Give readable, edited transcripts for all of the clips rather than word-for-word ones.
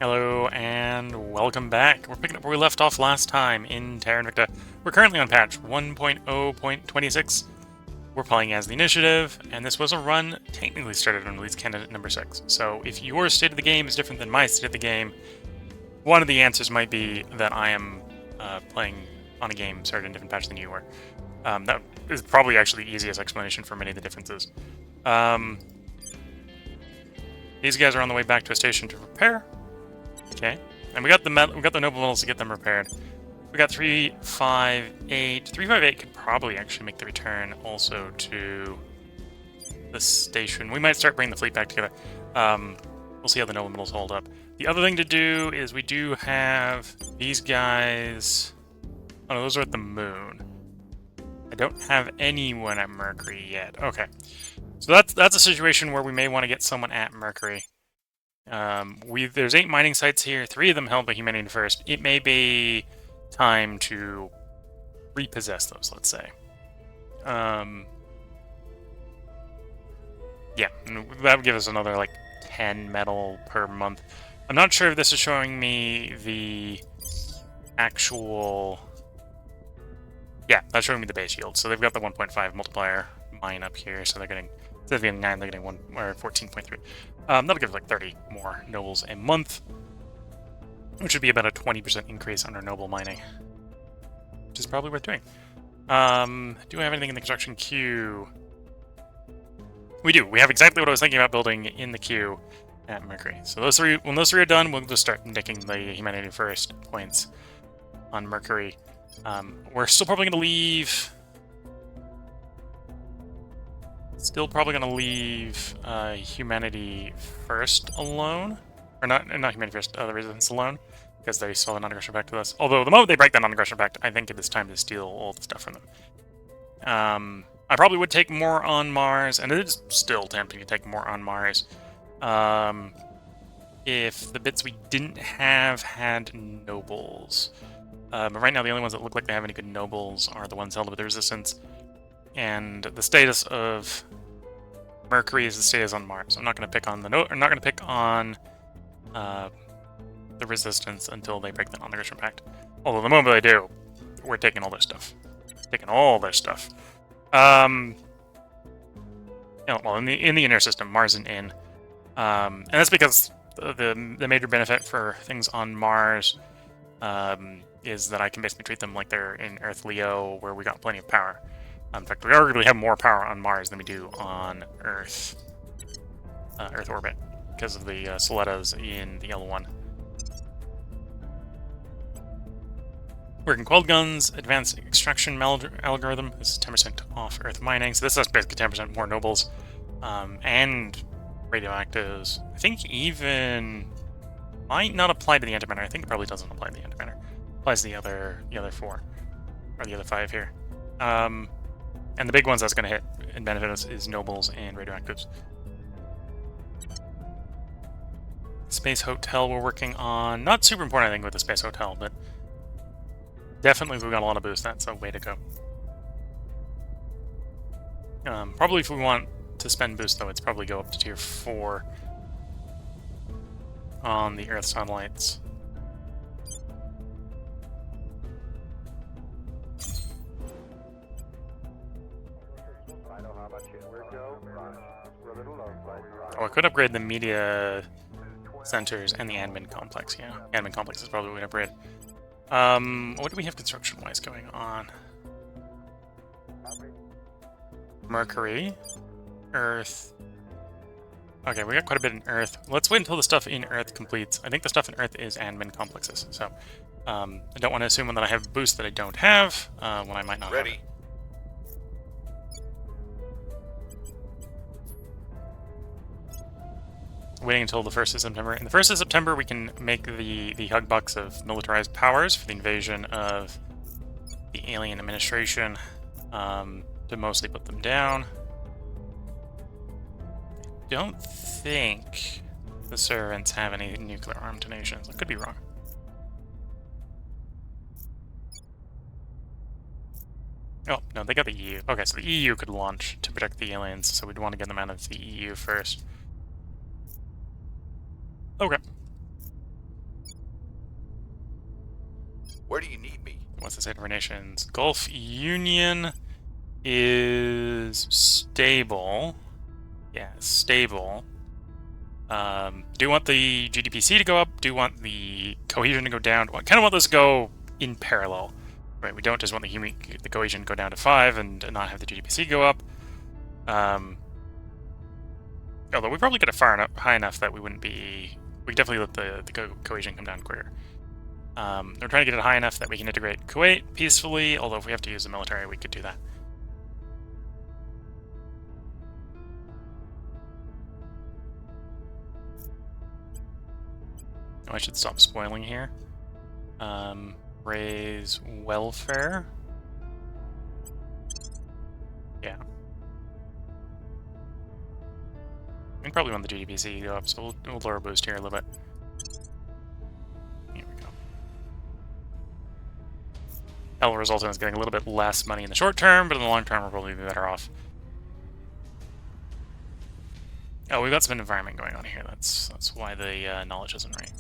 Hello and welcome back. We're picking up where we left off last time in Terra Invicta. We're currently on patch 1.0.26. We're playing as the initiative, and this was a run technically started on release candidate number 6. So if your state of the game is different than my state of the game, one of the answers might be that I am playing on a game started in a different patch than you were. That is probably actually the easiest explanation for many of the differences. These guys are on the way back to a station to repair. Okay, and we got the noble metals to get them repaired. We got 358. 358 could probably actually make the return also to the station. We might start bringing the fleet back together. We'll see how the noble metals hold up. The other thing to do is we do have these guys. Oh no, those are at the moon. I don't have anyone at Mercury yet. Okay, so that's a situation where we may want to get someone at Mercury. There's 8 mining sites here. 3 of them held by humanity first. It may be time to repossess those, let's say. Yeah, that would give us another like 10 metal per month. I'm not sure if this is showing me the actual. Yeah, that's showing me the base yield. So they've got the 1.5 multiplier mine up here, so they're getting. Instead of getting 9, they're getting 14.3. That'll give like 30 more nobles a month, which would be about a 20% increase on our noble mining, which is probably worth doing. Do I have anything in the construction queue? We do. We have exactly what I was thinking about building in the queue at Mercury. So when those three are done, we'll just start nicking the humanity first points on Mercury. We're still probably going to leave. Still probably going to leave humanity first alone. Or not humanity first, the resistance alone. Because they still have a non-aggression pact with us. Although the moment they break that non-aggression pact, I think it is time to steal all the stuff from them. I probably would take more on Mars, and it is still tempting to take more on Mars. If the bits we didn't have had nobles. But right now the only ones that look like they have any good nobles are the ones held with the resistance. And the status of Mercury is the status on Mars. I'm not going to pick on the resistance until they break the non-aggression pact. Although the moment they do, we're taking all their stuff. Well, in the inner system, Mars and in, and that's because the major benefit for things on Mars is that I can basically treat them like they're in Earth Leo, where we got plenty of power. In fact, we arguably have more power on Mars than we do on Earth orbit, because of the Soletas in the L1. Working quelled guns, advanced extraction algorithm. This is 10% off Earth mining, so this is basically 10% more nobles, and radioactives. I think even might not apply to the antimatter. I think it probably doesn't apply to the antimatter. Applies to the other 4, or the other 5 here. And the big ones that's going to hit and benefit us is nobles and radioactives. Space hotel we're working on. Not super important, I think, with the space hotel, but definitely we've got a lot of boost. That's a way to go. Probably if we want to spend boost, though, it's probably go up to tier 4 on the Earth satellites. Oh, I could upgrade the media centers and the admin complex, yeah. Admin complex is probably what we upgrade. What do we have construction-wise going on? Mercury. Earth. Okay, we got quite a bit in Earth. Let's wait until the stuff in Earth completes. I think the stuff in Earth is admin complexes, so I don't want to assume that I have boost that I don't have, when I might not have it. Waiting until the 1st of September. In the 1st of September, we can make the hug bucks of militarized powers for the invasion of the alien administration, to mostly put them down. I don't think the servants have any nuclear armed nations. I could be wrong. Oh, no, they got the EU. Okay, so the EU could launch to protect the aliens, so we'd want to get them out of the EU first. Okay. Where do you need me? What's the state of our nations? Gulf Union is stable. Yeah, stable. Do you want the GDPC to go up? Do you want the cohesion to go down? I kind of want this to go in parallel. Right, we don't just want the cohesion to go down to 5 and not have the GDPC go up. Although we probably get it high enough that we wouldn't be... We could definitely let the cohesion come down quicker. We're trying to get it high enough that we can integrate Kuwait peacefully, although if we have to use the military, we could do that. Oh, I should stop spoiling here. Raise welfare. Yeah. We probably want the GDPC to go up, so we'll lower boost here a little bit. Here we go. That'll result in us getting a little bit less money in the short term, but in the long term, we'll probably be better off. Oh, we've got some environment going on here. That's why the knowledge isn't right.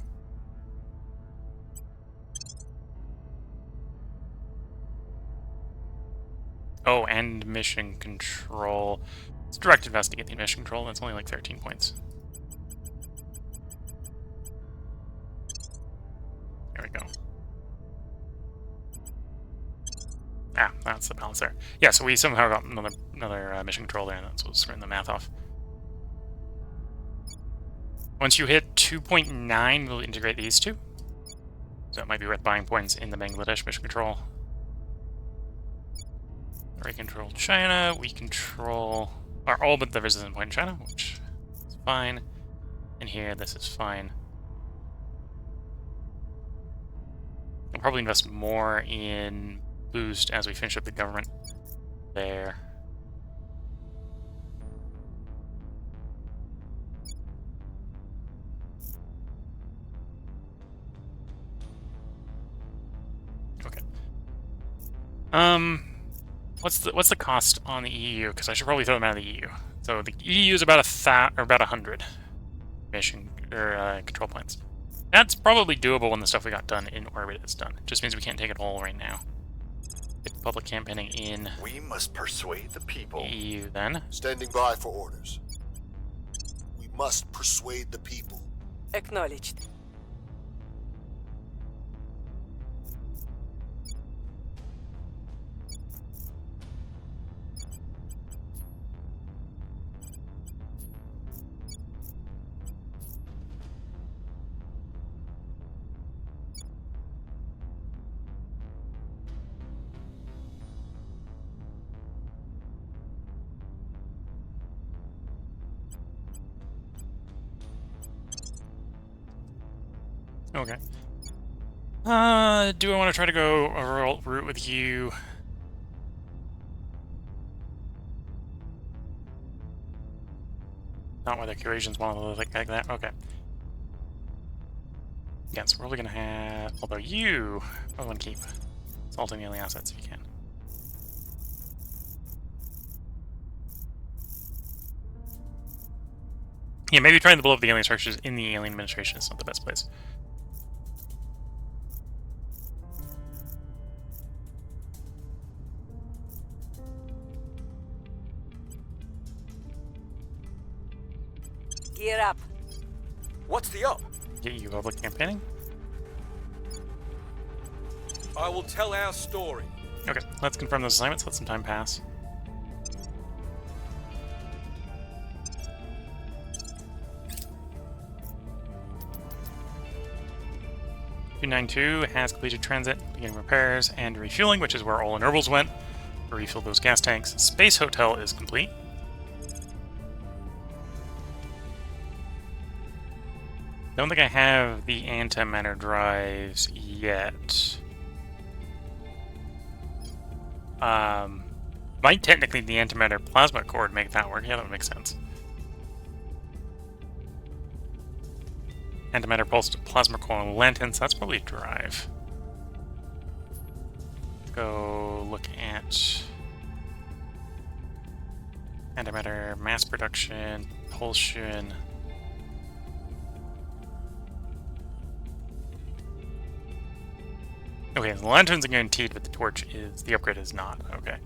Oh, and mission control. It's direct investigate the mission control. That's only like 13 points. There we go. Ah, that's the balance there. Yeah, so we somehow got another mission control there, and that's what's screwing the math off. Once you hit 2.9, we'll integrate these two. So it might be worth buying points in the Bangladesh mission control. We control China. We control all but the resistant point in China, which is fine. And here, this is fine. I'll probably invest more in boost as we finish up the government there. Okay. What's the cost on the EU? Because I should probably throw them out of the EU. So the EU is about 100 mission or control points. That's probably doable when the stuff we got done in orbit is done. Just means we can't take it all right now. Get public campaigning in. We must persuade the people. EU then. Standing by for orders. We must persuade the people. Acknowledged. Okay. Do I want to try to go a route with you? Not whether Eurasians want to look like that. Okay. Yeah, so we're probably going to have... Although you... I want to keep assaulting the alien assets if you can. Yeah, maybe trying to blow up the alien structures in the alien administration is not the best place. Gear up. What's the up? Get you public campaigning? I will tell our story. Okay, let's confirm those assignments. Let some time pass. $292 has completed transit, beginning repairs, and refueling, which is where all ennobles went. To refill those gas tanks. Space Hotel is complete. Don't think I have the antimatter drives yet. Might technically the antimatter plasma core to make that work. Yeah, that would make sense. Antimatter pulsed plasma core and lantern, so that's probably a drive. Let's go look at antimatter mass production, propulsion. Okay, the lantern's are guaranteed, but the torch is... the upgrade is not. Okay.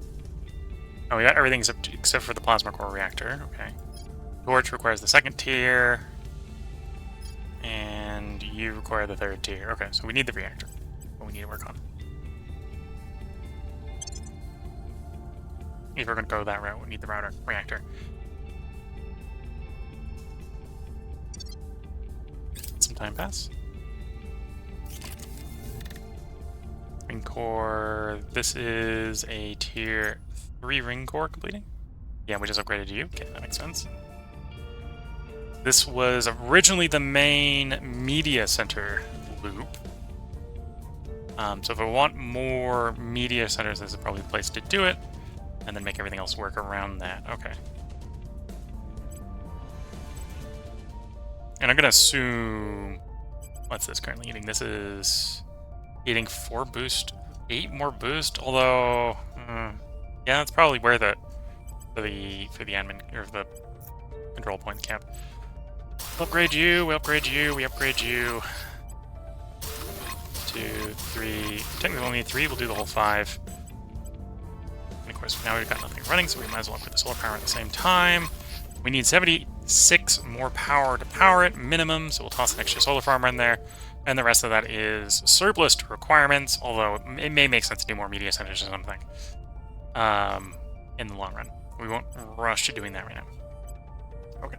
Oh, we got everything except for the plasma core reactor. Okay. Torch requires the second tier. And you require the third tier. Okay, so we need the reactor. What we need to work on. If we're going to go that route, we need the reactor. Let some time pass. Ring core. This is a tier 3 ring core completing. Yeah, we just upgraded you. Okay, that makes sense. This was originally the main media center loop. So if I want more media centers, this is probably the place to do it. And then make everything else work around that. Okay. And I'm going to assume... what's this currently eating? This is eating 4 boost, 8 more boost. Although, yeah, it's probably worth it for the admin or the control point camp. We'll upgrade you. We upgrade you. We upgrade you. 2, 3. Technically, we only need 3. We'll do the whole 5. And of course, now we've got nothing running, so we might as well upgrade the solar power at the same time. We need 76 more power to power it, minimum, so we'll toss an extra solar farm in there. And the rest of that is surplus to requirements, although it may make sense to do more media centers or something in the long run. We won't rush to doing that right now. Okay.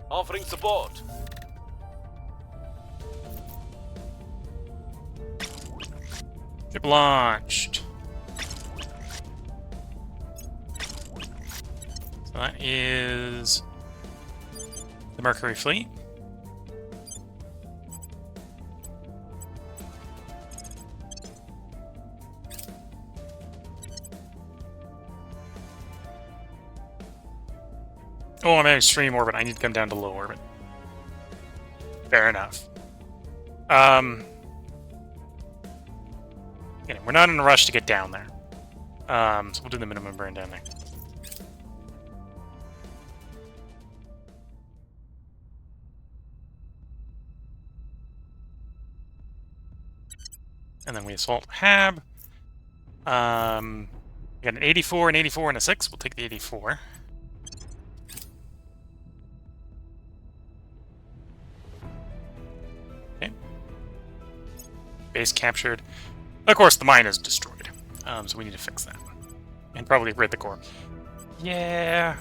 Offering support. Ship launched. So that is the Mercury fleet. Oh, I'm in extreme orbit. I need to come down to low orbit. Fair enough. We're not in a rush to get down there. So we'll do the minimum burn down there. And then we assault Hab. We got an 84, an 84, and a 6. We'll take the 84. Okay. Base captured. Of course, the mine is destroyed, so we need to fix that. And probably upgrade the core. Yeah.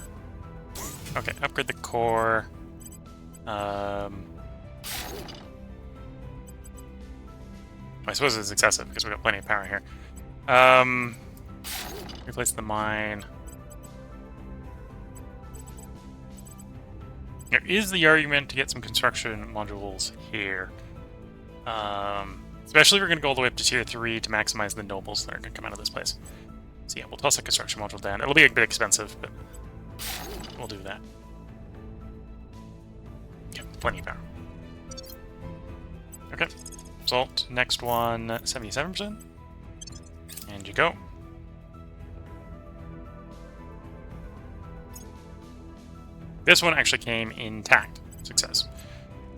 Okay, upgrade the core. I suppose it's excessive because we've got plenty of power here. Replace the mine. There is the argument to get some construction modules here. Especially if we're going to go all the way up to tier 3 to maximize the nobles that are going to come out of this place. So yeah, we'll toss a construction module down. It'll be a bit expensive, but we'll do that. Yeah, plenty of power. Okay. Result, next one, 77%. And you go. This one actually came intact. Success.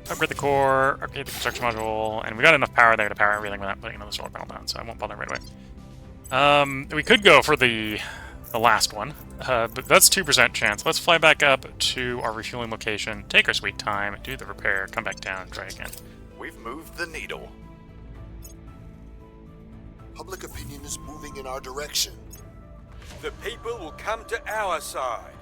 Upgrade the core, upgrade the construction module, and we got enough power there to power everything without putting another solar panel down, so I won't bother right away. We could go for the last one, but that's 2% chance. Let's fly back up to our refueling location, take our sweet time, do the repair, come back down, try again. We've moved the needle. Public opinion is moving in our direction. The people will come to our side.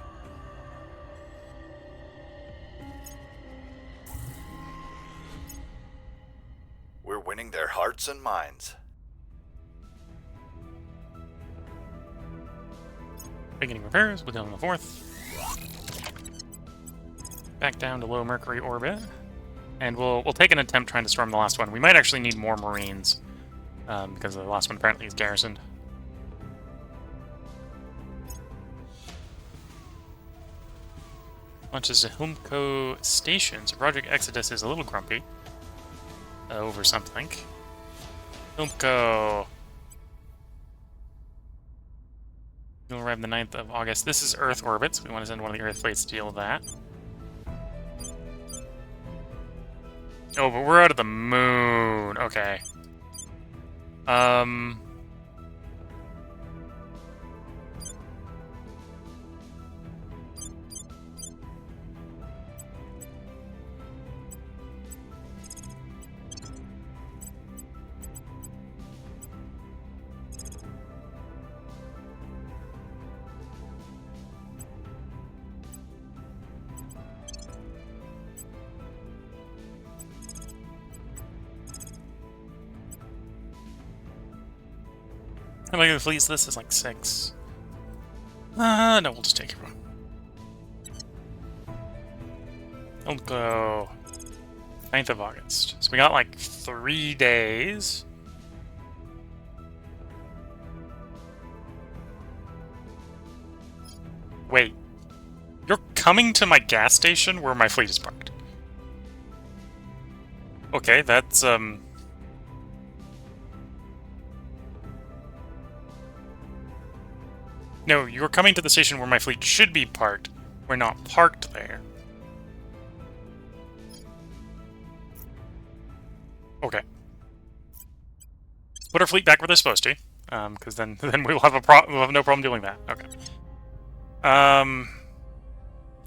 We're winning their hearts and minds. Beginning repairs, we'll go on the 4th. Back down to low Mercury orbit. And we'll take an attempt trying to storm the last one. We might actually need more Marines, because the last one apparently is garrisoned. Launches a Humco station, so Project Exodus is a little grumpy over something. Humco. We'll arrive the 9th of August. This is Earth orbit, so we want to send one of the Earth fleets to deal with that. Oh, but we're out of the moon. Okay. How am I gonna fleece this? Is like 6. No, we'll just take everyone. We'll go 9th of August. So we got like 3 days. Wait. You're coming to my gas station where my fleet is parked. Okay, that's, No, you're coming to the station where my fleet should be parked. We're not parked there. Okay. Put our fleet back where they're supposed to, because then we'll have we'll have no problem doing that. Okay.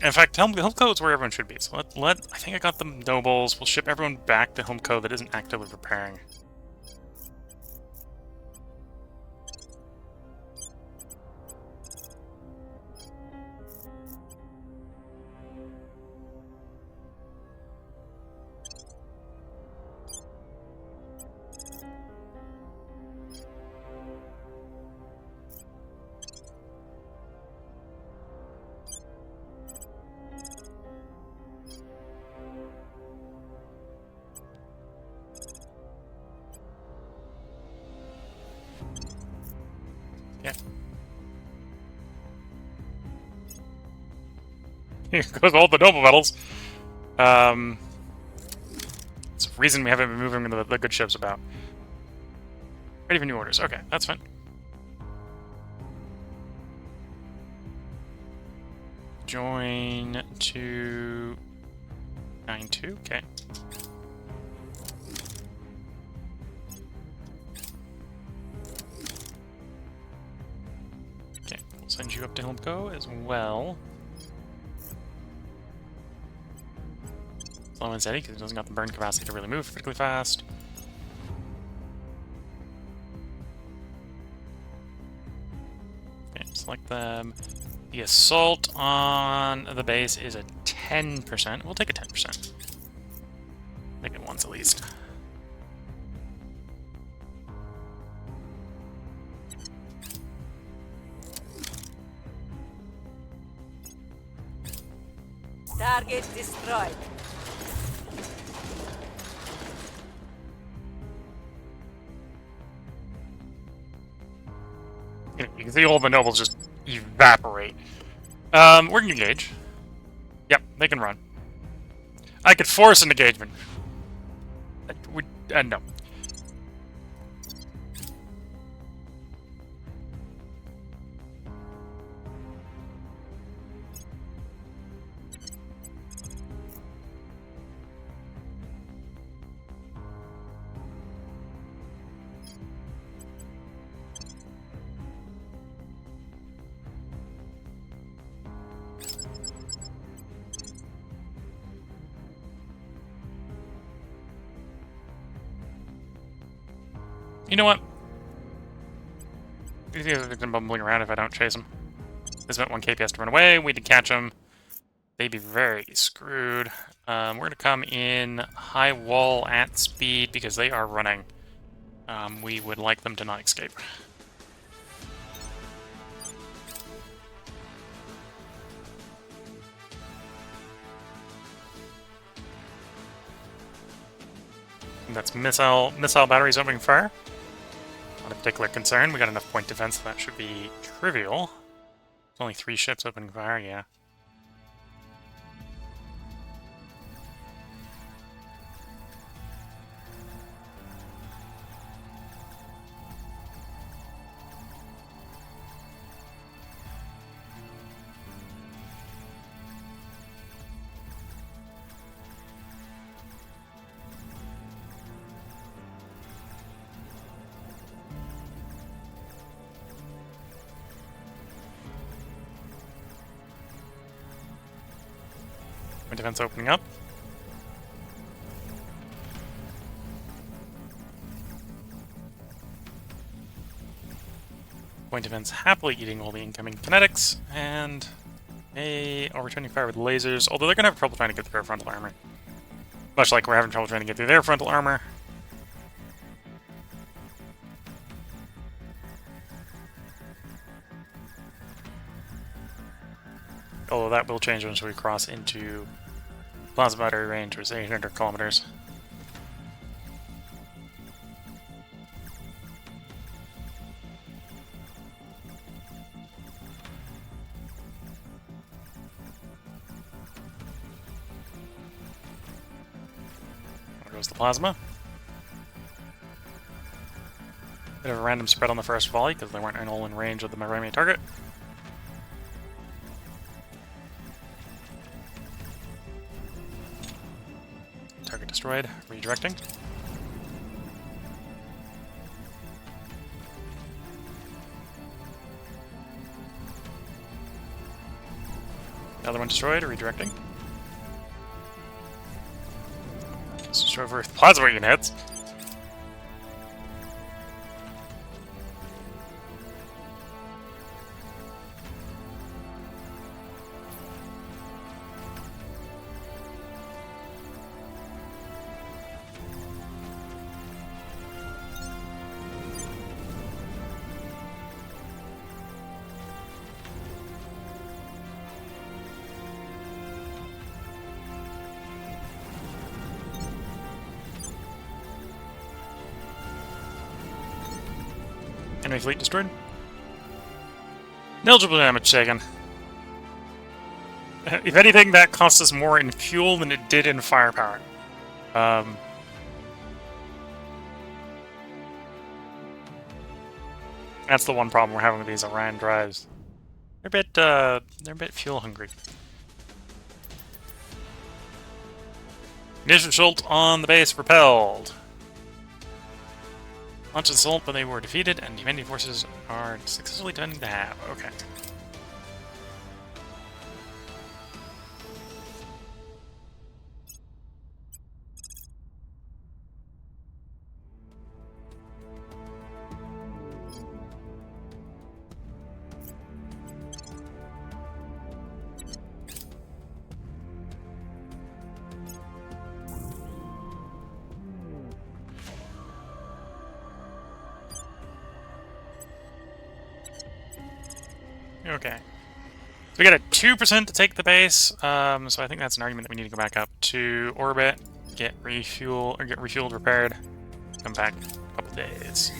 In fact, Helmco is where everyone should be. So I think I got the nobles. We'll ship everyone back to Helmco that isn't actively repairing. Yeah. Here goes all the noble medals. It's the reason we haven't been moving the good ships about. Ready for new orders. Okay, that's fine. Join 292. Okay. Okay, we'll send you up to Helmco as well. Slow and steady because it doesn't got the burn capacity to really move particularly fast. Okay, select them. The assault on the base is a 10%. We'll take a 10%. Take it once at least. Target destroyed. You can see all the nobles just evaporate. We're gonna engage. Yep, they can run. I could force an engagement. No. You know what? These guys are bumbling around if I don't chase them. This meant one KP has to run away. We did catch them. They'd be very screwed. We're going to come in high wall at speed because they are running. We would like them to not escape. And that's missile batteries opening fire. Not a particular concern. We got enough point defense, so that should be trivial. There's only 3 ships opening fire, yeah. Point defense opening up. Point defense happily eating all the incoming kinetics, and returning fire with lasers, although they're going to have trouble trying to get through their frontal armor. Much like we're having trouble trying to get through their frontal armor. Although that will change once we cross into plasma battery range, which is 800 kilometers. There goes the plasma. Bit of a random spread on the first volley because they weren't all in range of the primary target. Target destroyed. Redirecting. The other one destroyed. Redirecting. Let's destroy with plasma units. Enemy fleet destroyed. Negligible damage taken. If anything, that cost us more in fuel than it did in firepower. That's the one problem we're having with these Orion drives. They're a bit fuel hungry. Initial assault on the base repelled. Launch assault, but they were defeated, and defending forces are successfully defending the hab. Okay. Okay. So we got a 2% to take the base, so I think that's an argument that we need to go back up to orbit, get refueled, repaired, come back in a couple days.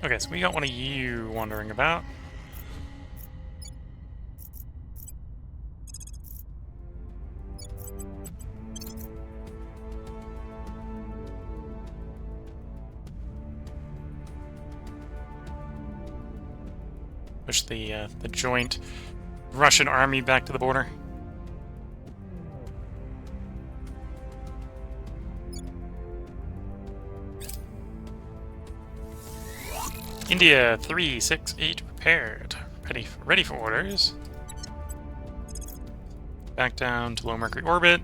Okay, so we got one of you wandering about. Push the joint Russian army back to the border. India 368 prepared. Ready for orders. Back down to low Mercury orbit.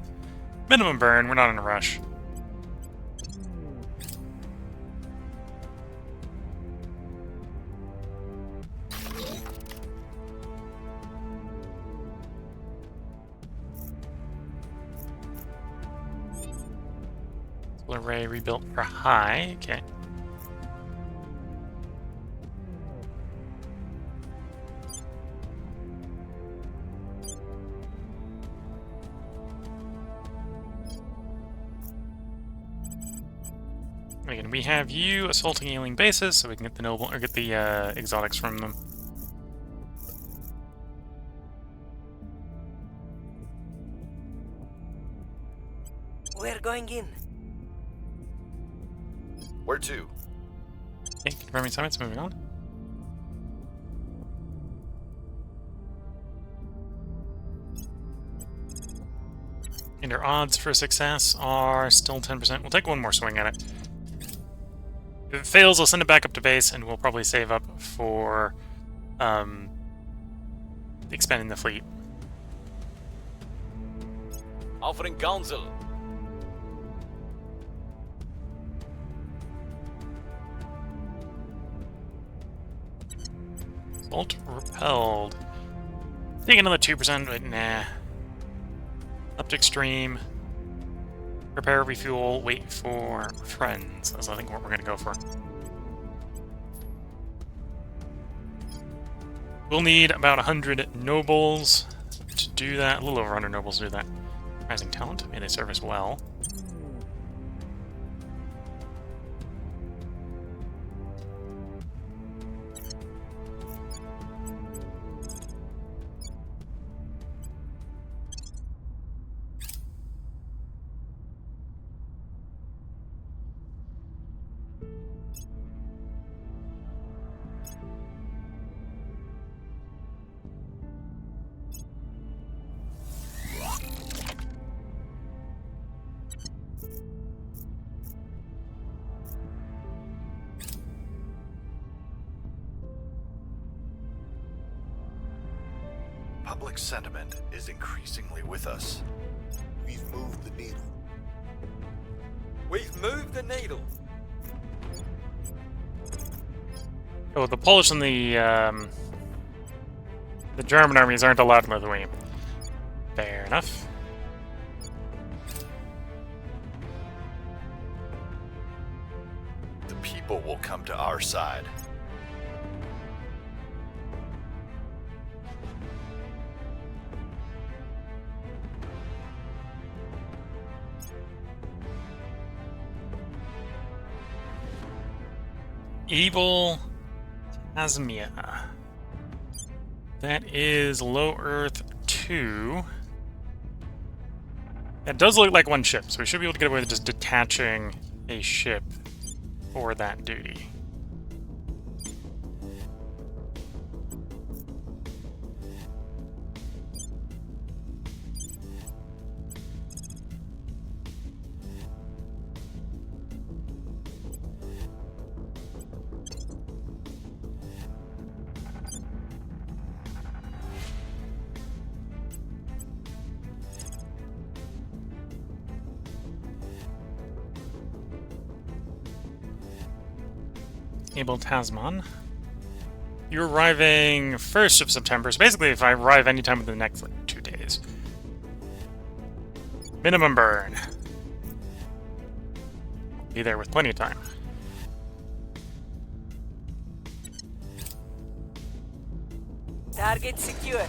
Minimum burn, we're not in a rush. Solar array rebuilt for high, okay. Again, we have you assaulting alien bases, so we can get the noble or get the exotics from them. We're going in. Where to? Okay, confirming summits, moving on. And our odds for success are still 10%. We'll take one more swing at it. If it fails, I'll send it back up to base, and we'll probably save up for expanding the fleet. Offering counsel. Bolt repelled. Take another 2%, but nah. Up to extreme. Prepare, refuel, wait for friends. That's, I think, what we're going to go for. We'll need about 100 nobles to do that. A little over 100 nobles to do that. Rising talent. May they serve us well. Public sentiment is increasingly with us. We've moved the needle. We've moved the needle. Oh, the Polish and the German armies aren't allowed in Lithuania. Fair enough. The people will come to our side. Evil Tasmia. That is Low Earth 2. That does look like one ship, so we should be able to get away with just detaching a ship for that duty. Able Tasman. You're arriving 1st of September, so basically if I arrive anytime within the next, like, 2 days. Minimum burn. Be there with plenty of time. Target secure.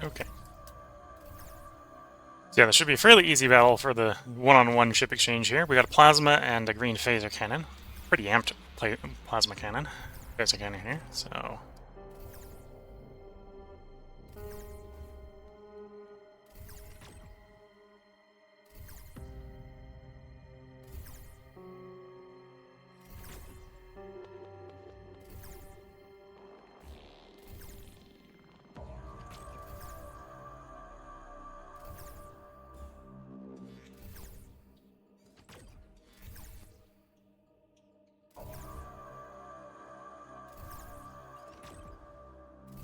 Okay. So yeah, this should be a fairly easy battle for the one-on-one ship exchange here. We got a plasma and a green phaser cannon. Pretty amped plasma cannon. Phaser cannon here, so...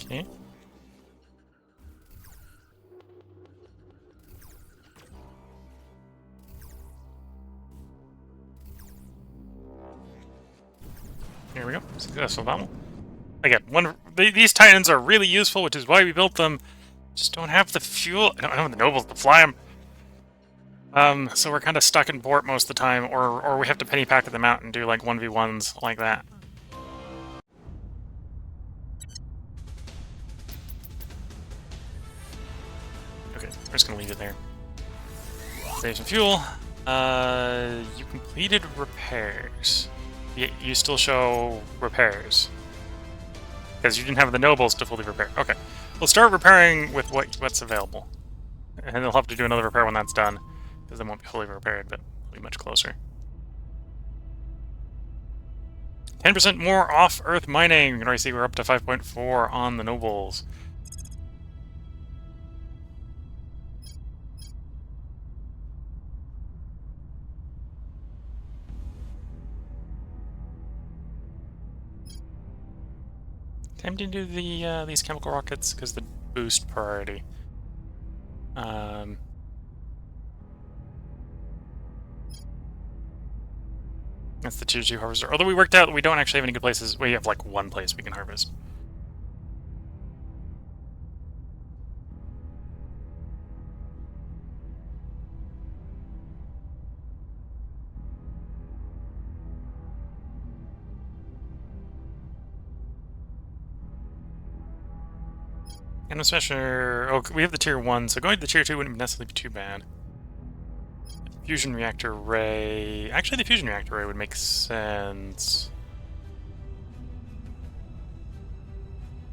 Okay. Here we go. Successful battle. Again, these Titans are really useful, which is why we built them. Just don't have the fuel. I don't have the nobles to fly them. So we're kind of stuck in port most of the time, or we have to penny pack them out and do like 1v1s like that. Okay, we're just gonna leave it there. Save some fuel. You completed repairs. You still show repairs. Because you didn't have the nobles to fully repair. Okay. We'll start repairing with what's available. And they'll have to do another repair when that's done. Because they won't be fully repaired, but it'll be much closer. 10% more off-Earth mining. You can already see we're up to 5.4 on the nobles. Time to do the these chemical rockets because the boost priority. That's the tier 2 harvester. Although we worked out that we don't actually have any good places. We have like one place we can harvest. And especially, oh, we have the tier 1, so going to the tier 2 wouldn't necessarily be too bad. Fusion reactor array. Actually, the fusion reactor array would make sense.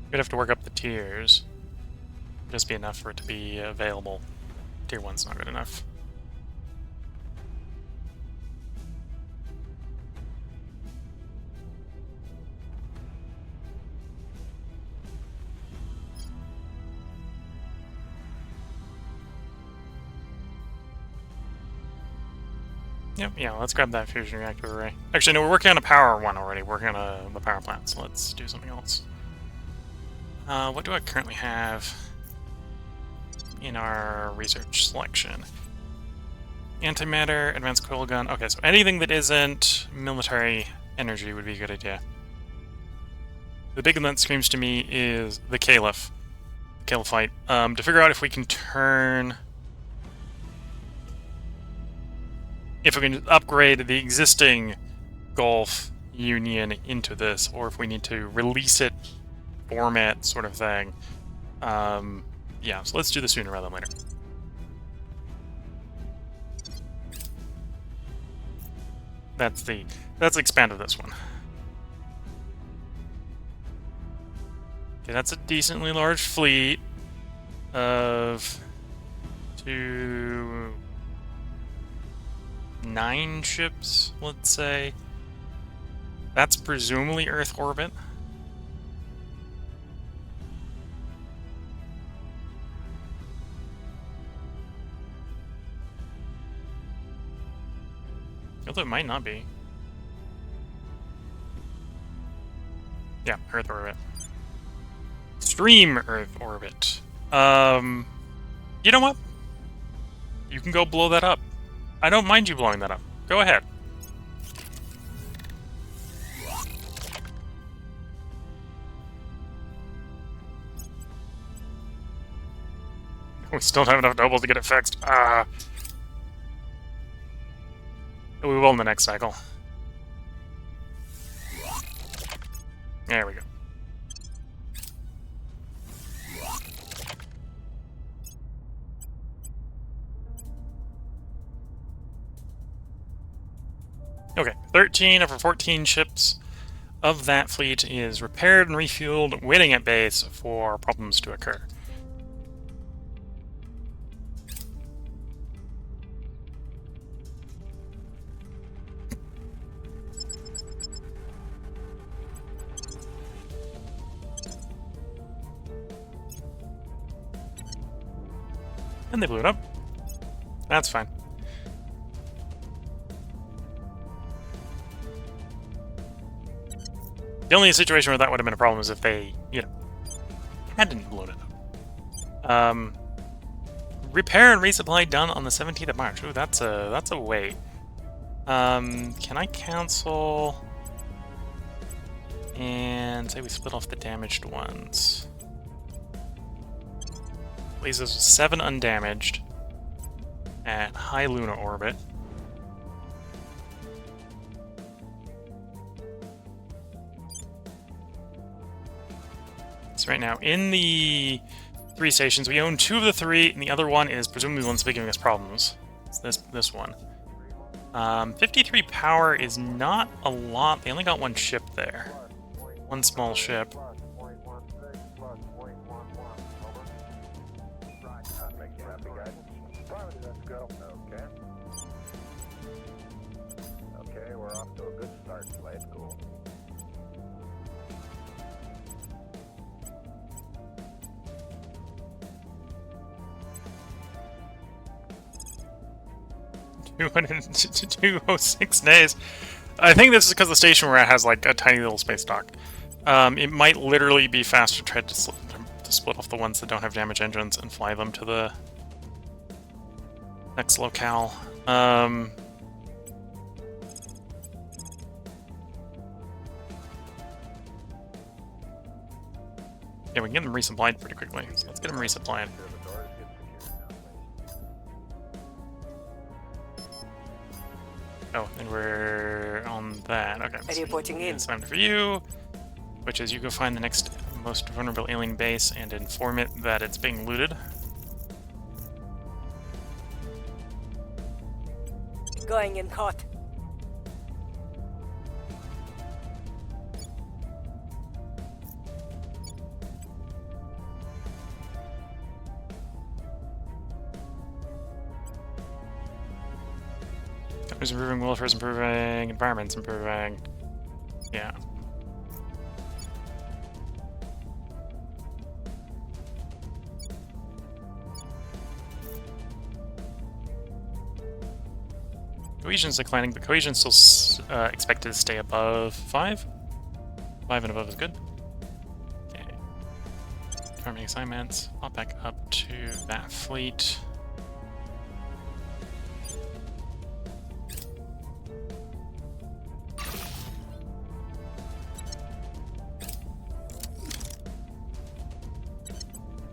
We'd have to work up the tiers. Just be enough for it to be available. Tier 1's not good enough. Yep, yeah, let's grab that fusion reactor array. Actually, no, we're working on a power one already. We're working on the power plant, so let's do something else. What do I currently have in our research selection? Antimatter, advanced coil gun. Okay, so anything that isn't military energy would be a good idea. The big one that screams to me is the Caliph. Caliphite. To figure out if we can turn... if we can upgrade the existing Gulf Union into this, or if we need to release it, format sort of thing. Yeah, so let's do this sooner rather than later. That's the expand of this one. Okay, that's a decently large fleet of 9 ships, let's say. That's presumably Earth orbit. Although it might not be. Yeah, Earth orbit. Extreme Earth orbit. You know what? You can go blow that up. I don't mind you blowing that up. Go ahead. We still don't have enough nobles to get it fixed. We will in the next cycle. There we go. Okay, 13 of our 14 ships of that fleet is repaired and refueled, waiting at base for problems to occur. And they blew it up. That's fine. The only situation where that would have been a problem is if they, you know, hadn't blown it up. Repair and resupply done on the 17th of March. Ooh, that's a wait. Can I cancel? and say we split off the damaged ones. Leaves us with 7 undamaged at high lunar orbit. So right now, in the 3 stations, we own 2 of the 3, and the other one is presumably the one that's been giving us problems. It's this one. 53 power is not a lot. They only got 1 ship there. 1 small ship. Okay, we're off to a good start. Play it cool. $206 days. I think this is because the station we're at has like a tiny little space dock. It might literally be faster to try to split off the ones that don't have damage engines and fly them to the next locale. Yeah, we can get them resupplied pretty quickly, so let's get them resupplied. Oh, and we're on that. Okay. So Reporting in. it's time for you, which is you go find the next most vulnerable alien base and inform it that it's being looted. Going in hot. Company's improving, welfare's improving, environment's improving. Yeah. Cohesion's declining, but cohesion's still expected to stay above 5. 5 and above is good. Okay. Farming assignments. Pop back up to that fleet.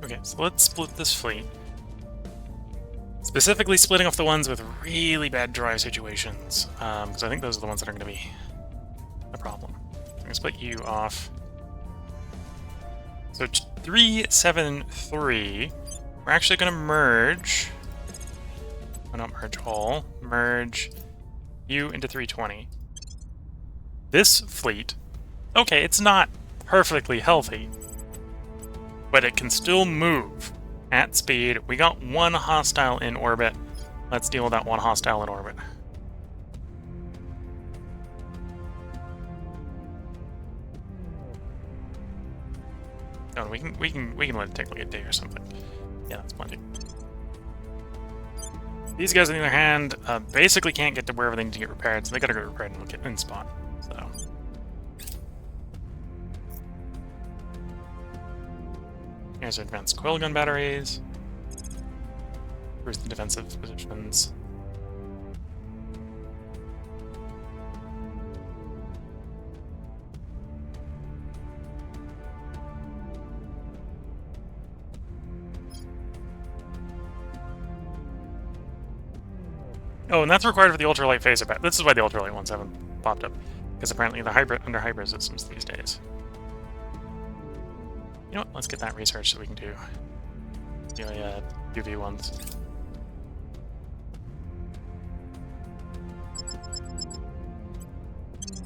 Okay, so let's split this fleet. Specifically splitting off the ones with really bad drive situations, because I think those are the ones that are going to be a problem. So I'm going to split you off. So 373, we're actually going to merge, oh, not merge all, merge you into 320. This fleet, okay, it's not perfectly healthy, but it can still move at speed. We got 1 hostile in orbit. Let's deal with that 1 hostile in orbit. Oh, we can let it take like a day or something. Yeah, that's plenty. These guys, on the other hand, basically can't get to wherever they need to get repaired, so they gotta go repaired and look at in spawn. So. Here's our advanced coil gun batteries. Here's the defensive positions. Oh, and that's required for the ultralight phaser bat. This is why the ultralight ones haven't popped up, because apparently the under hybrid systems these days. You know what? Let's get that research so we can do the UV ones.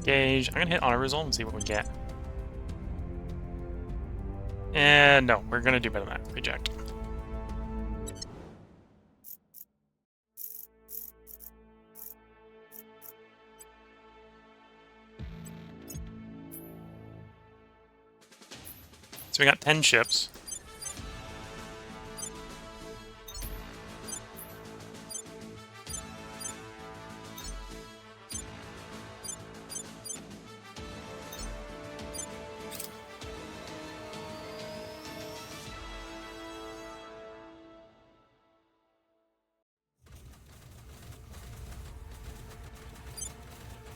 Gauge. I'm gonna hit auto resolve and see what we get. And no, we're gonna do better than that. Reject. So we got 10 ships.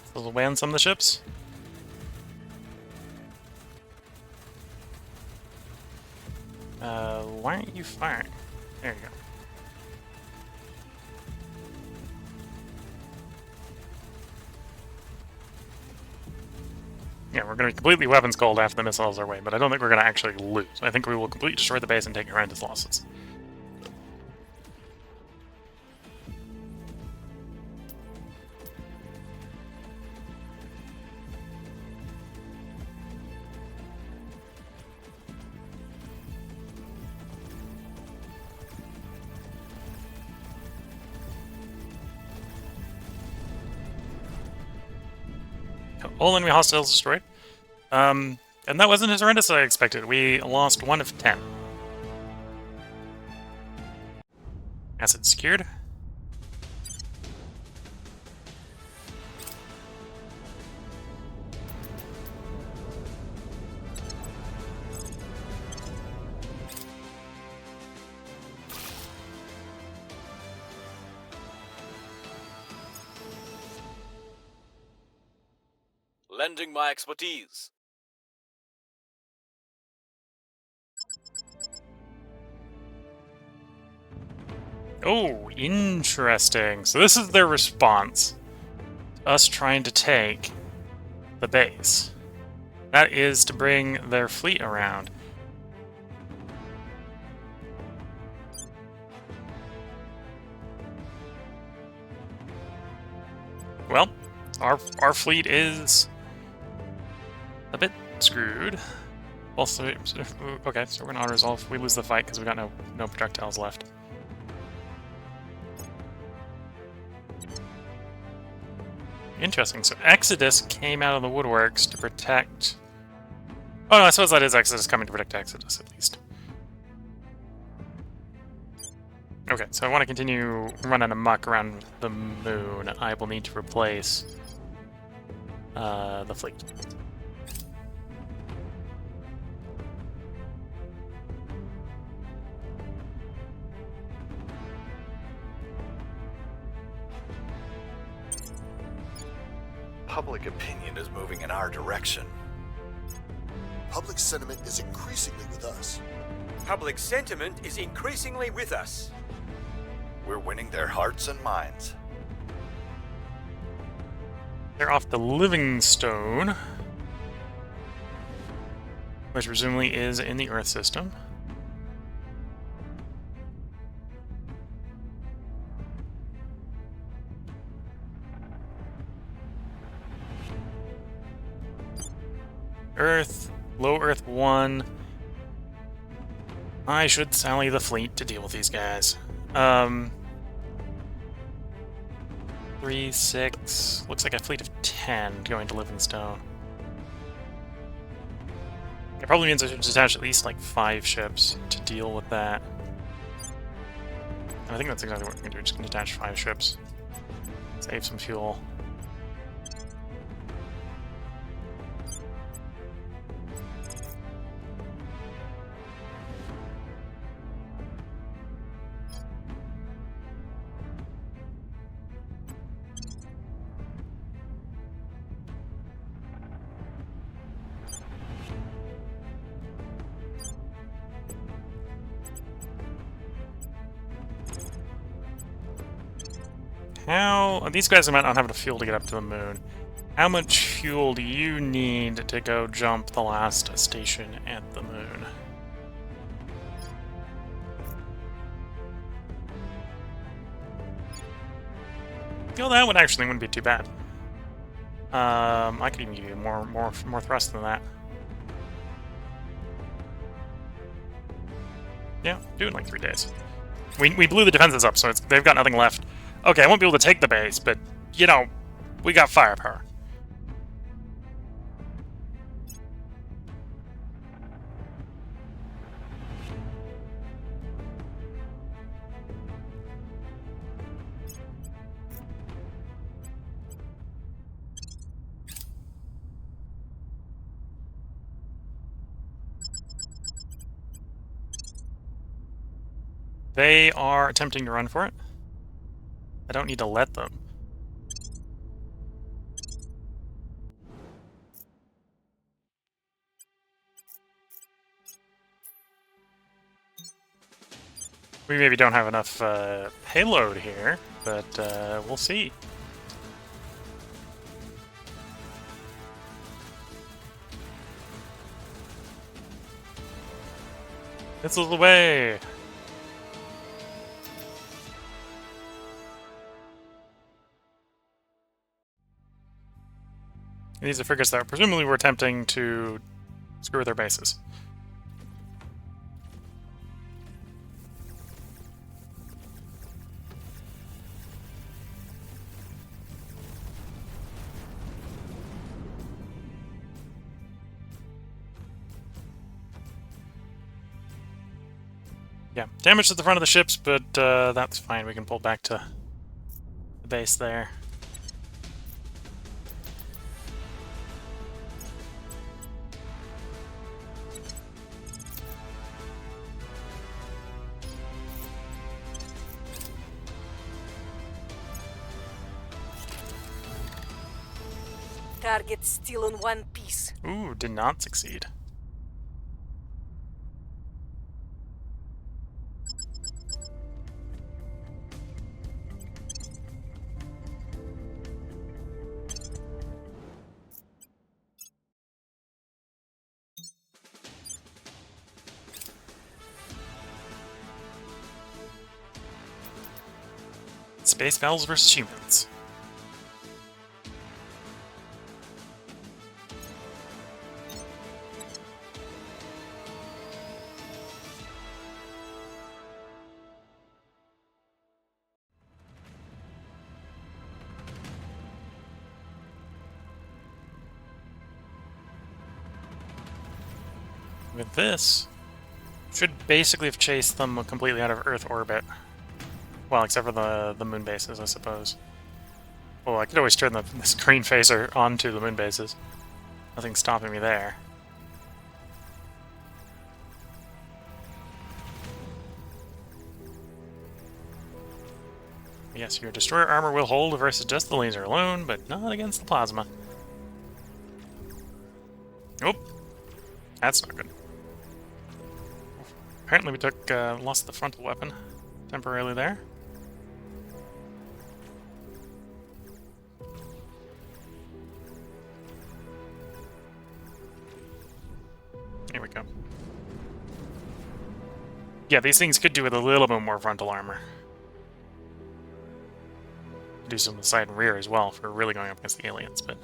So we'll away on some of the ships. Why aren't you firing? There you go. Yeah, we're going to be completely weapons cold after the missiles are away, but I don't think we're going to actually lose. I think we will completely destroy the base and take horrendous losses. All enemy hostiles destroyed. And that wasn't as horrendous as I expected. We lost 1 of 10. Acid secured. Lending my expertise. Oh, interesting. So this is their response to us trying to take the base. That is to bring their fleet around. Well, our fleet is a bit screwed. Also, okay, so we're gonna auto-resolve. We lose the fight because we got no projectiles left. Interesting. So Exodus came out of the woodworks to protect... Oh no, I suppose that is Exodus coming to protect Exodus, at least. Okay, so I want to continue running amok around the moon. I will need to replace the fleet. Public opinion is moving in our direction. Public sentiment is increasingly with us. Public sentiment is increasingly with us. We're winning their hearts and minds. They're off to Livingstone, which presumably is in the Earth system. Earth, low Earth 1. I should sally the fleet to deal with these guys. 3, 6. Looks like a fleet of 10 going to Livingstone. It probably means I should detach at least like 5 ships to deal with that. I think that's exactly what we're going to do. We're just going to detach 5 ships. Save some fuel. How... These guys might not have enough fuel to get up to the moon. How much fuel do you need to go jump the last station at the moon? Well, that would actually wouldn't be too bad. I could even give you more thrust than that. Yeah, do it in like 3 days. We blew the defenses up, so they've got nothing left. Okay, I won't be able to take the base, but, you know, we got firepower. They are attempting to run for it. I don't need to let them. We maybe don't have enough payload here, but we'll see. Missiles away! These are frigates that presumably were attempting to screw with their bases. Yeah, damage to the front of the ships, but that's fine. We can pull back to the base there. Target still in one piece. Ooh, did not succeed. Space Vowels versus humans. With this, should basically have chased them completely out of Earth orbit. Well, except for the moon bases, I suppose. Well, I could always turn the screen phaser onto the moon bases. Nothing's stopping me there. Yes, your destroyer armor will hold versus just the laser alone, but not against the plasma. Nope. That's not good. Apparently we took lost the frontal weapon temporarily there. Here we go. Yeah, these things could do with a little bit more frontal armor. Do some side and rear as well for really going up against the aliens, but...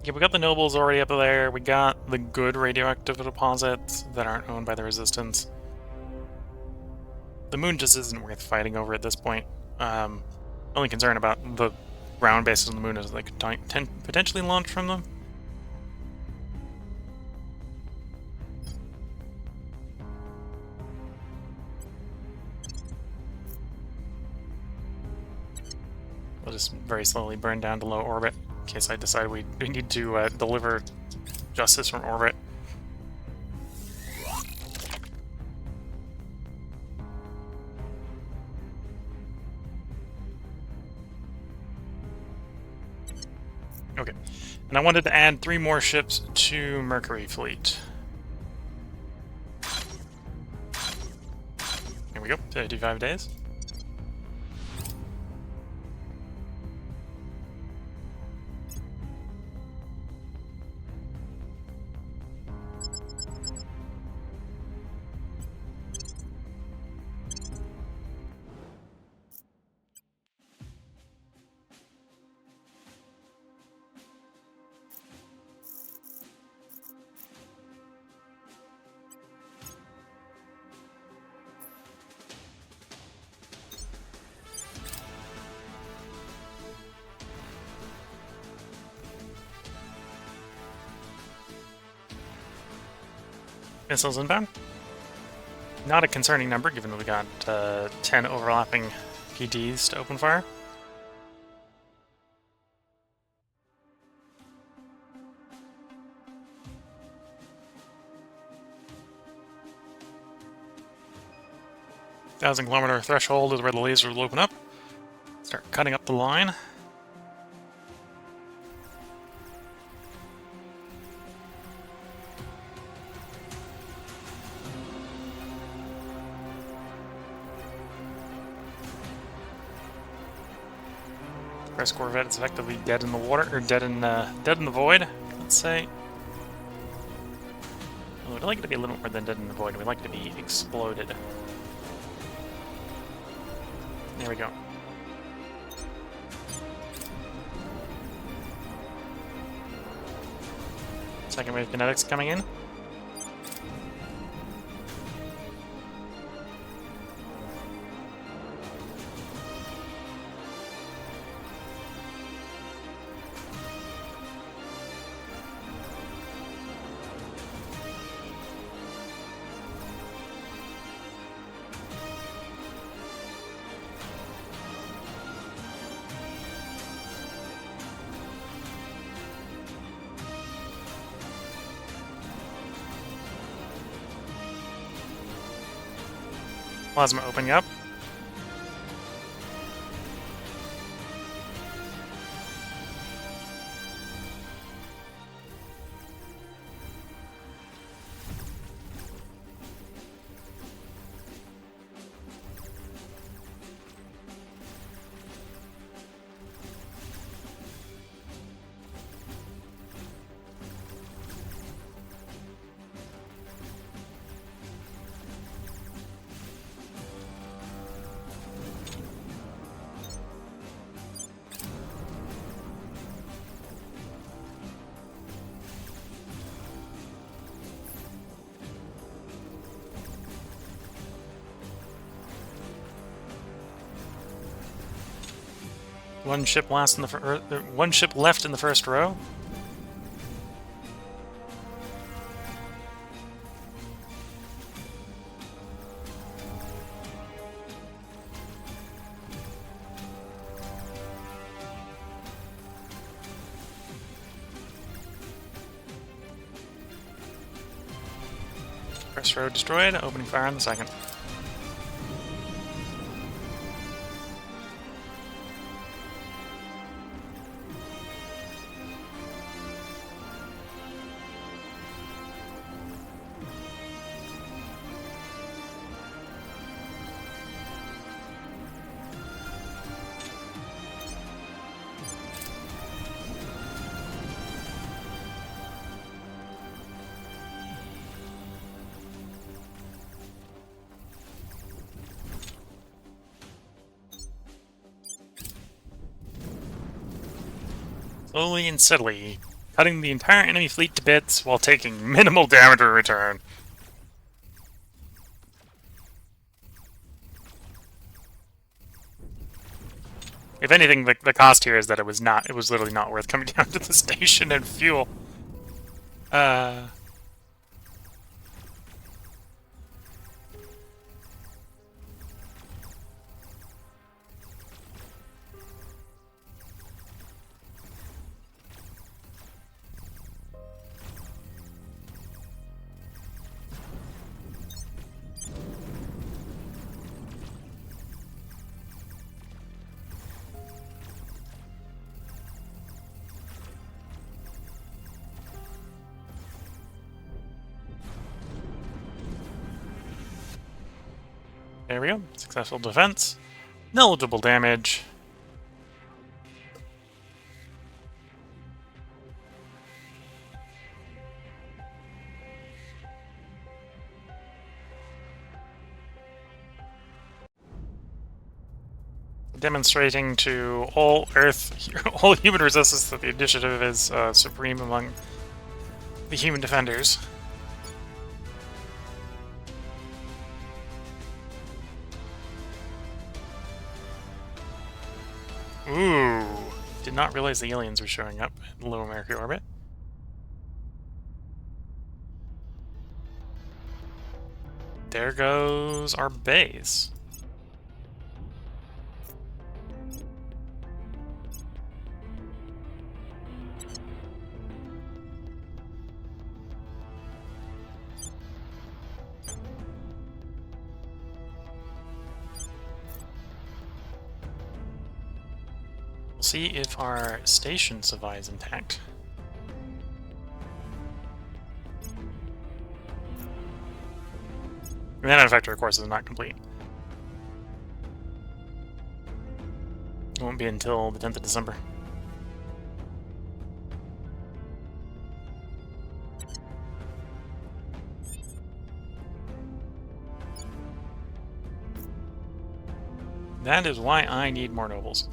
Yeah, we got the nobles already up there. We got the good radioactive deposits that aren't owned by the Resistance. The moon just isn't worth fighting over at this point. Only concern about the ground bases on the moon is they could potentially launch from them. We'll just very slowly burn down to low orbit in case I decide we need to deliver justice from orbit. Okay, and I wanted to add 3 more ships to Mercury Fleet. Here we go, 55 days. missiles inbound. Not a concerning number, given that we got 10 overlapping PDs to open fire. $1,000-kilometer threshold is where the lasers will open up. Start cutting up the line. First Corvette is effectively dead in the water, or dead in the void, let's say. Oh, we'd like it to be a little more than dead in the void. We'd like it to be exploded. There we go. Second wave kinetics coming in. Plasma opening up. One ship last in the one ship left in the first row. First row destroyed, opening fire on the second. Slowly and steadily, cutting the entire enemy fleet to bits while taking minimal damage in return. If anything, the cost here is that it was literally not worth coming down to the station and fuel. There we go. Successful defense. Negligible damage. Demonstrating to all Earth, all human resistance that the initiative is supreme among the human defenders. Ooh, did not realize the aliens were showing up in low Mercury orbit. there goes our base. We'll see if our station survives intact. The manufacturer course is not complete. It won't be until the 10th of December. That is why I need more nobles.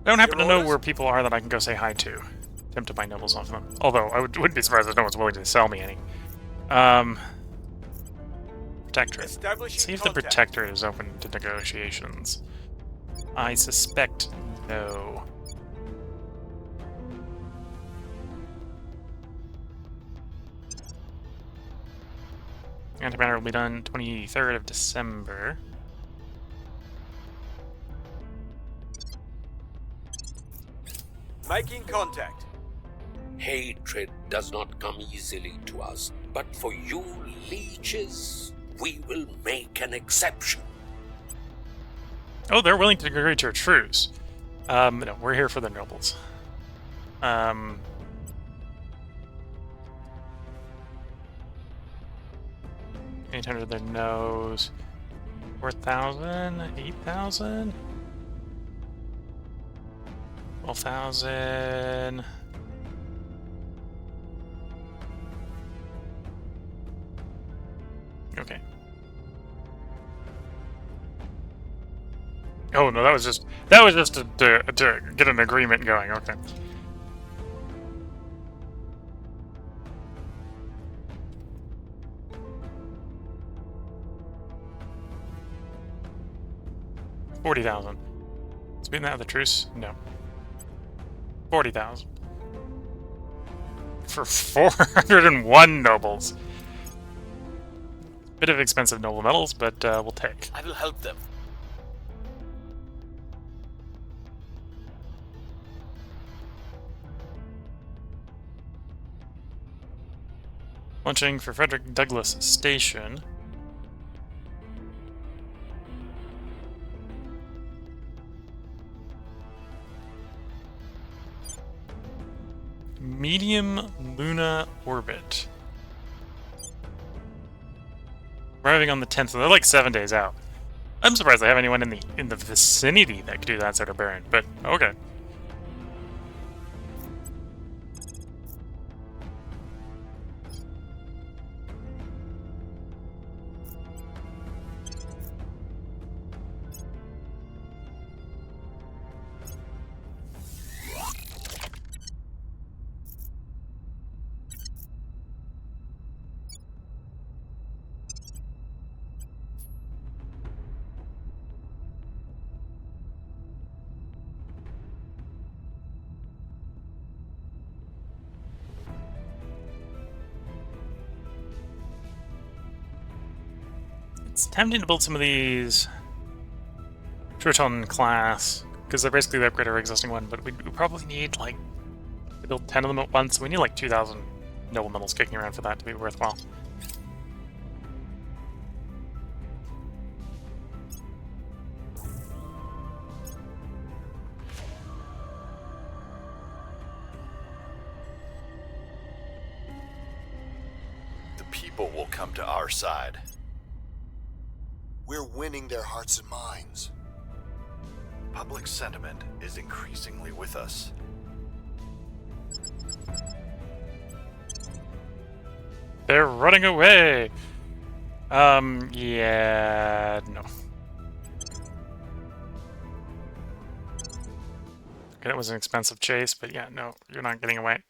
I don't happen to know where people are that I can go say hi to. Attempt to buy nobles off of them. Although, I wouldn't be surprised if no one's willing to sell me any. Protectorate. See if the Protectorate is open to negotiations. I suspect no. Antimatter will be done 23rd of December. Making contact. Hatred does not come easily to us, but for you leeches, we will make an exception. Oh, they're willing to agree to a truce. No, we're here for the nobles. 800 their nose. 4,000? 8,000? 12,000. Okay. Oh no, that was just to get an agreement going. Okay. $40,000. It's been that the truce? No. 40,000 for 401 nobles. Bit of expensive noble metals, but we'll take. I will help them. Launching for Frederick Douglass Station. Medium Luna orbit. Arriving on the 10th, so they're like 7 days out. I'm surprised I have anyone in the vicinity that could do that sort of burn, but okay. It's tempting to build some of these Triton class, because they're basically the upgrade of our existing one, but we probably need, like, to build 10 of them at once. We need, like, 2,000 noble metals kicking around for that to be worthwhile. The people will come to our side. We're winning their hearts and minds. Public sentiment is increasingly with us. They're running away! Yeah, no. Okay, that was an expensive chase, but yeah, no, you're not getting away.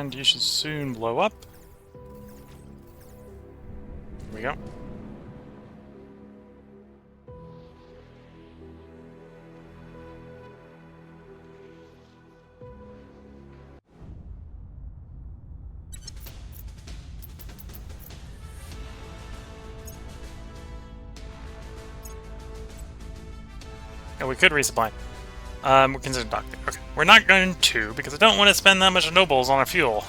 and you should soon blow up. Here we go. Oh, we could resupply. We're considering docking. Okay, we're not going to, because I don't want to spend that much nobles on our fuel.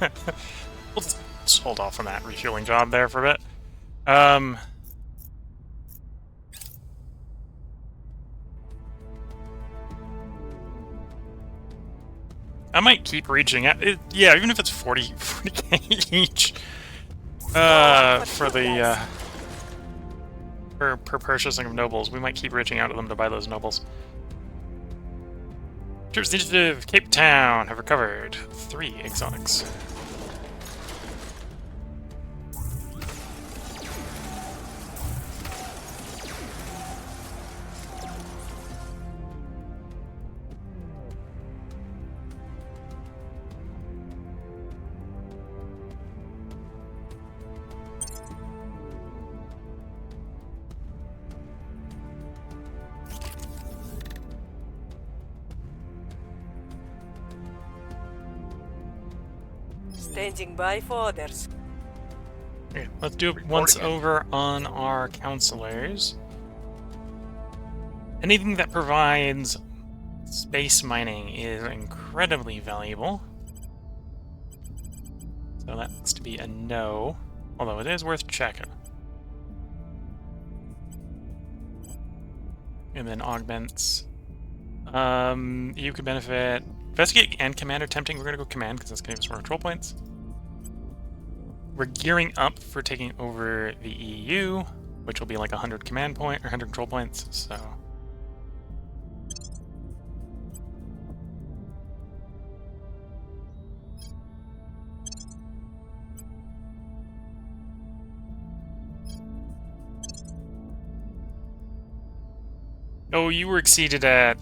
We'll just hold off on that refueling job there for a bit. I might keep reaching out. Yeah, even if it's 40k each. For the, per purchasing of nobles, we might keep reaching out to them to buy those nobles. Troops initiative, Cape Town have recovered 3 exotics. Standing by for orders. Okay, let's do it once over on our counselors. Anything that provides space mining is incredibly valuable. So that looks to be a no, although it is worth checking. And then augments. You could benefit investigate and command are tempting. We're gonna go command because that's gonna give us more control points. We're gearing up for taking over the EU, which will be like 100 command point or 100 control points. So. Oh, you were exceeded at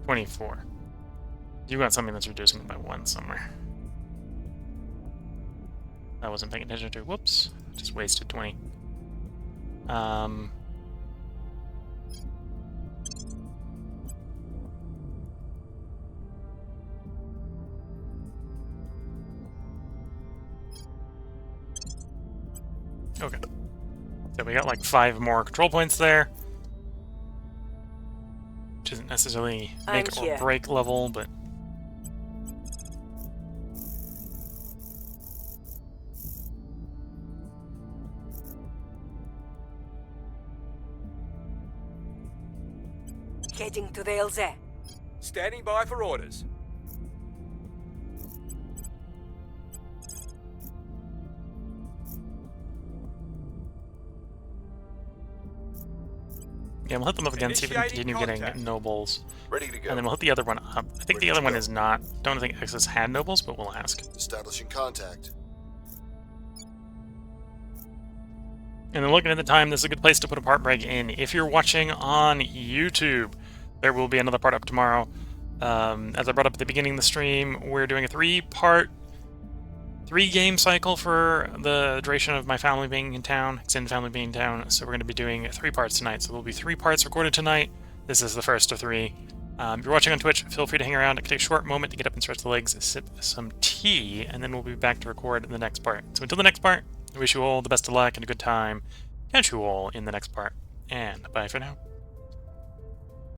24. You got something that's reducing it by 1 somewhere. I wasn't paying attention to. Whoops. Just wasted 20. Okay. So we got like 5 more control points there. Which isn't necessarily make or break level, but... Heading to the LZ. Standing by for orders. Yeah, we'll hit them up again, see if we can continue getting nobles. Ready to go. And then we'll hit the other one up. I think the other one is not... Don't think Exodus had nobles, but we'll ask. Establishing contact. And then looking at the time, this is a good place to put a part break in. If you're watching on YouTube, there will be another part up tomorrow. As I brought up at the beginning of the stream, we're doing a 3-game cycle for the duration of my family being in town, extended family being in town. So we're going to be doing 3 parts tonight. So there'll be 3 parts recorded tonight. This is the first of 3. If you're watching on Twitch, feel free to hang around. It can take a short moment to get up and stretch the legs, sip some tea, and then we'll be back to record the next part. So until the next part, I wish you all the best of luck and a good time. Catch you all in the next part, and bye for now.